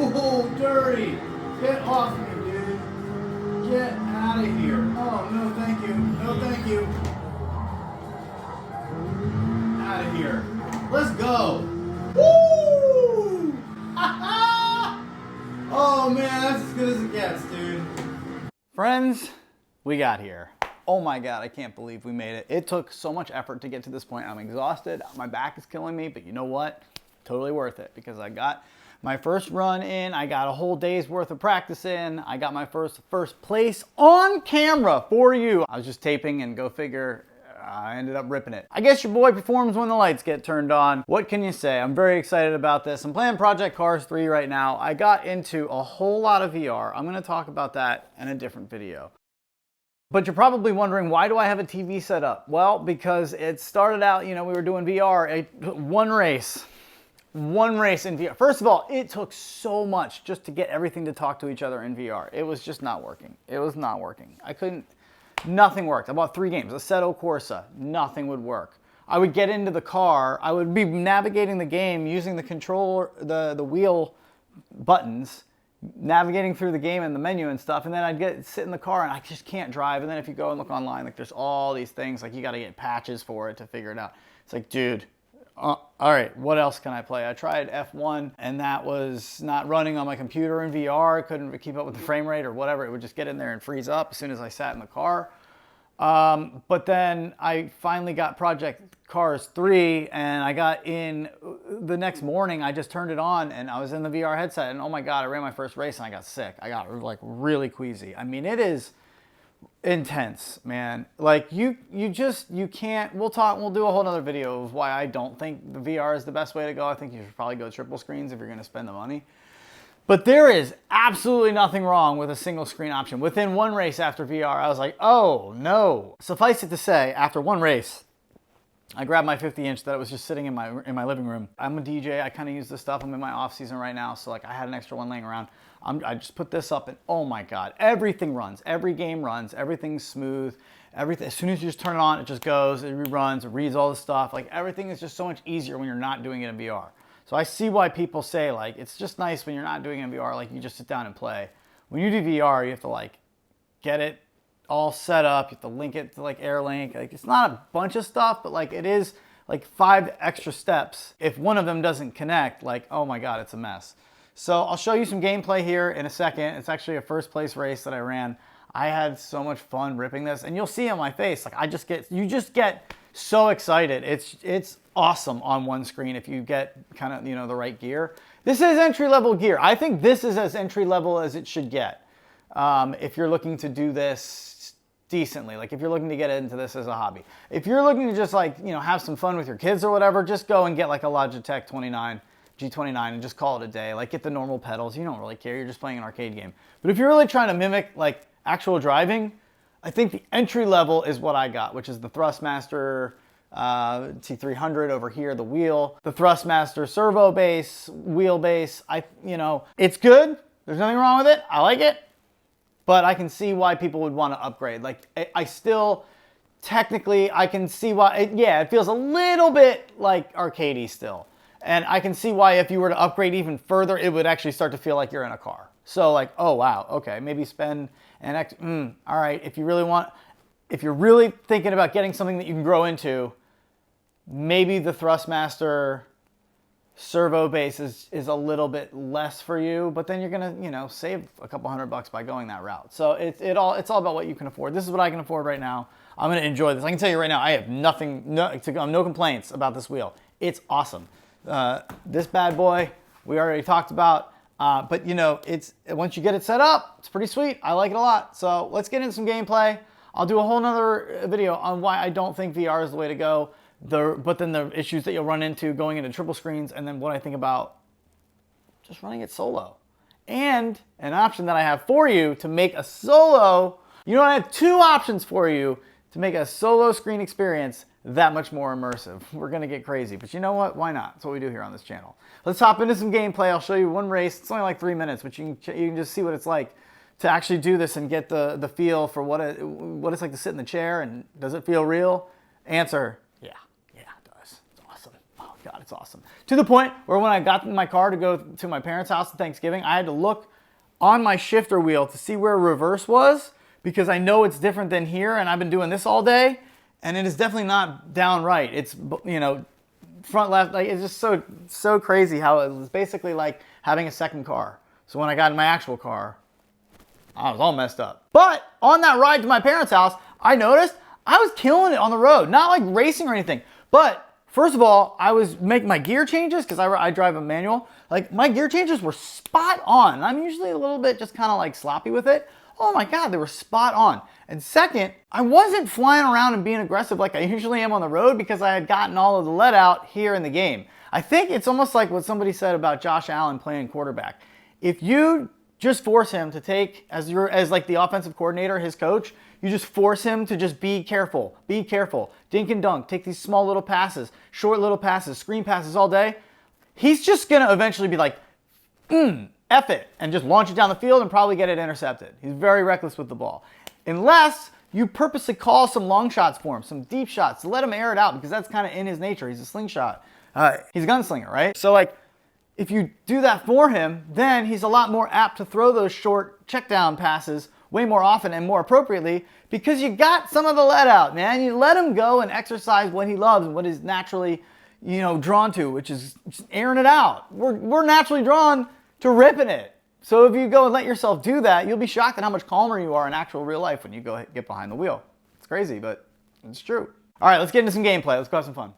Oh, dirty. Get off me, dude. Get out of here. Oh, no, thank you. No, thank you. Out of here. Let's go. Woo! Oh, man, that's as good as it gets, dude. Friends, we got here. Oh my God, I can't believe we made it. It took so much effort to get to this point. I'm exhausted. My back is killing me, but you know what? Totally worth it because I got my first run in. I got a whole day's worth of practice in. I got my first place on camera for you. I was just taping and go figure, I ended up ripping it. I guess your boy performs when the lights get turned on. What can you say? I'm very excited about this. I'm playing Project Cars 3 right now. I got into a whole lot of VR. I'm gonna talk about that in a different video. But you're probably wondering, why do I have a TV set up? Well, because it started out, you know, we were doing VR, one race in VR. First of all, it took so much just to get everything to talk to each other in VR. It was just not working. It was not working. Nothing worked. I bought 3 games, Assetto Corsa, nothing would work. I would get into the car, I would be navigating the game using the controller, the wheel buttons, navigating through the game and the menu and stuff, and then I'd sit in the car and I just can't drive. And then if you go and look online, like there's all these things, like you got to get patches for it to figure it out. It's like, dude, all right, what else can I play? I tried F1 and that was not running on my computer in VR. I couldn't keep up with the frame rate or whatever. It would just get in there and freeze up as soon as I sat in the car. But then I finally got Project Cars 3 and I got in the next morning. I just turned it on and I was in the VR headset and oh my God, I ran my first race and I got sick. I got like really queasy. I mean, it is intense, man. Like you can't, we'll do a whole nother video of why I don't think the VR is the best way to go. I think you should probably go triple screens if you're going to spend the money. But there is absolutely nothing wrong with a single screen option. Within one race after VR, I was like, oh no. Suffice it to say, after one race, I grabbed my 50-inch that was just sitting in my living room. I'm a DJ, I kind of use this stuff. I'm in my off season right now, so like I had an extra one laying around. I just put this up and oh my God, everything runs. Every game runs, everything's smooth. Everything, as soon as you just turn it on, it just goes, it reruns, it reads all the stuff. Like everything is just so much easier when you're not doing it in VR. So I see why people say like, it's just nice when you're not doing it in VR, like you just sit down and play. When you do VR, you have to like get it all set up. You have to link it to like AirLink. Like it's not a bunch of stuff, but like it is like 5 extra steps. If one of them doesn't connect, like, oh my God, it's a mess. So I'll show you some gameplay here in a second. It's actually a first place race that I ran. I had so much fun ripping this and you'll see on my face, like you just get so excited. It's awesome on one screen if you get kind of, you know, the right gear. This is entry-level gear. I think this is as entry-level as it should get. If you're looking to do this decently, like if you're looking to get into this as a hobby. If you're looking to just like, you know, have some fun with your kids or whatever, just go and get like a Logitech G29 and just call it a day. Like get the normal pedals. You don't really care. You're just playing an arcade game. But if you're really trying to mimic like actual driving, I think the entry level is what I got, which is the Thrustmaster T300 over here, the wheel, the Thrustmaster servo base, wheelbase. It's good. There's nothing wrong with it. I like it, but I can see why people would want to upgrade. Like I still, technically, I can see why, it feels a little bit like arcadey still. And I can see why if you were to upgrade even further, it would actually start to feel like you're in a car. So like, oh wow, okay, maybe spend an all right, if you're really thinking about getting something that you can grow into, maybe the Thrustmaster servo base is a little bit less for you, but then you're gonna, you know, save a couple $100 by going that route. So it's all about what you can afford. This is what I can afford right now. I'm gonna enjoy this. I can tell you right now, I have no complaints about this wheel. It's awesome. This bad boy, we already talked about. But you know, once you get it set up, it's pretty sweet. I like it a lot. So let's get into some gameplay. I'll do a whole nother video on why I don't think VR is the way to go. But then the issues that you'll run into going into triple screens, and then what I think about just running it solo. And an option that I have for you to make a solo, I have 2 options for you to make a solo screen experience that much more immersive. We're gonna get crazy, but you know what? Why not? That's what we do here on this channel. Let's hop into some gameplay. I'll show you one race. It's only like 3 minutes, but you can just see what it's like to actually do this and get the feel for what it's like to sit in the chair, and does it feel real? Answer, yeah, it does. It's awesome. Oh God, it's awesome. To the point where when I got in my car to go to my parents' house on Thanksgiving, I had to look on my shifter wheel to see where reverse was, because I know it's different than here, and I've been doing this all day, and it is definitely not down right. It's, you know, front left. Like, it's just so crazy how it was basically like having a second car. So when I got in my actual car, I was all messed up. But on that ride to my parents' house, I noticed I was killing it on the road. Not like racing or anything, but first of all, I was making my gear changes, because I drive a manual. Like, my gear changes were spot on. I'm usually a little bit just kind of like sloppy with it. Oh my God, they were spot on. And second, I wasn't flying around and being aggressive like I usually am on the road, because I had gotten all of the let out here in the game. I think it's almost like what somebody said about Josh Allen playing quarterback. If you just force him to take, as like the offensive coordinator, his coach, you just force him to just be careful, dink and dunk, take these small little passes, short little passes, screen passes all day. He's just gonna eventually be like, F it, and just launch it down the field and probably get it intercepted. He's very reckless with the ball. Unless you purposely call some long shots for him, some deep shots, to let him air it out, because that's kind of in his nature. He's a slingshot. He's a gunslinger, right? So like, if you do that for him, then he's a lot more apt to throw those short check down passes way more often and more appropriately, because you got some of the let out, man. You let him go and exercise what he loves and what he's naturally, you know, drawn to, which is just airing it out. We're naturally drawn to ripping it. So if you go and let yourself do that, you'll be shocked at how much calmer you are in actual real life when you go get behind the wheel. It's crazy, but it's true. All right, let's get into some gameplay. Let's go have some fun.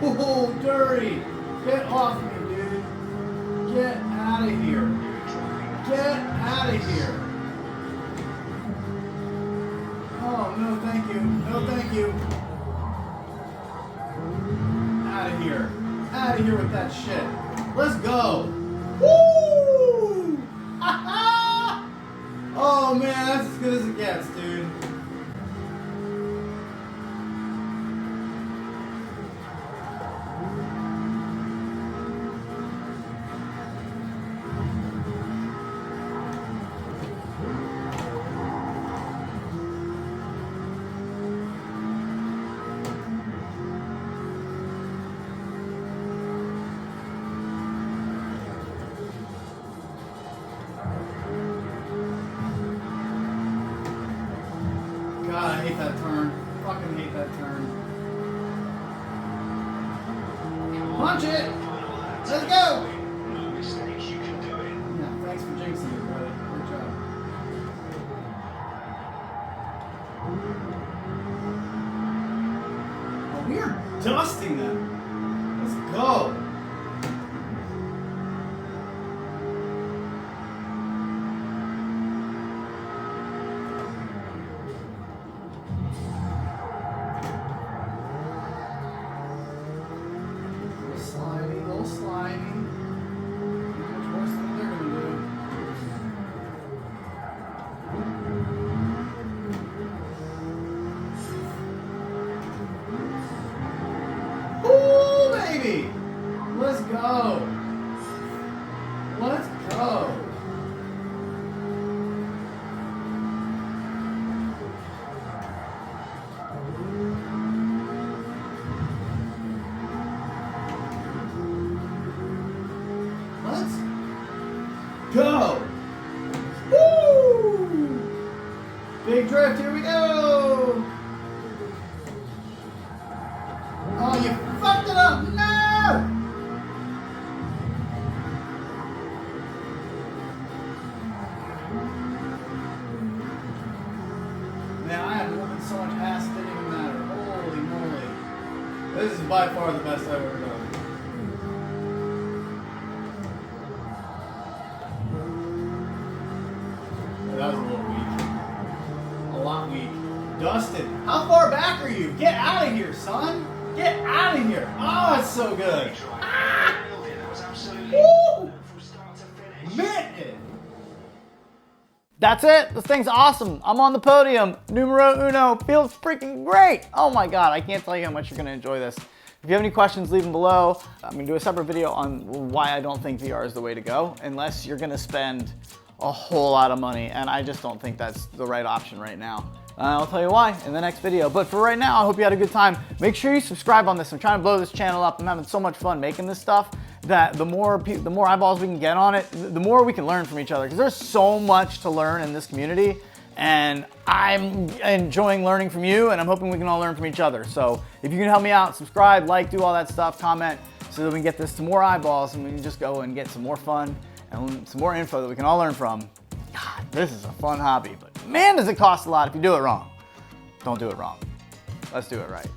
Oh, dirty! Get off me, dude! Get out of here! Get out of here! Oh, no thank you. No thank you. Out of here. Out of here with that shit. Let's go! Woo! Oh man, that's as good as it gets, dude. God, I hate that turn. Fucking hate that turn. Punch it! Let's go! No mistakes, you can do it. Yeah, thanks for jinxing me, brother. Good job. Oh, we are dusting them. Let's go. Let's go. Let's go. Let's go. Woo! Big drift, here we go. Oh, you fucked it up. No! This is by far the best I've ever done. That was a little weak. A lot weak. Dustin, how far back are you? Get out of here, son. Get out of here. Oh, it's so good. Ah! Woo! Man. That's it. This thing's awesome. I'm on the podium. Numero uno. Feels freaking great. Oh my God. I can't tell you how much you're going to enjoy this. If you have any questions, leave them below. I'm going to do a separate video on why I don't think VR is the way to go, unless you're going to spend a whole lot of money, and I just don't think that's the right option right now. I'll tell you why in the next video, but for right now, I hope you had a good time. Make sure you subscribe on this. I'm trying to blow this channel up. I'm having so much fun making this stuff that the more eyeballs we can get on it, the more we can learn from each other, because there's so much to learn in this community, and I'm enjoying learning from you, and I'm hoping we can all learn from each other. So if you can help me out, subscribe, like, do all that stuff, comment, so that we can get this to more eyeballs, and we can just go and get some more fun and some more info that we can all learn from. God, this is a fun hobby, but man, does it cost a lot if you do it wrong. Don't do it wrong. Let's do it right.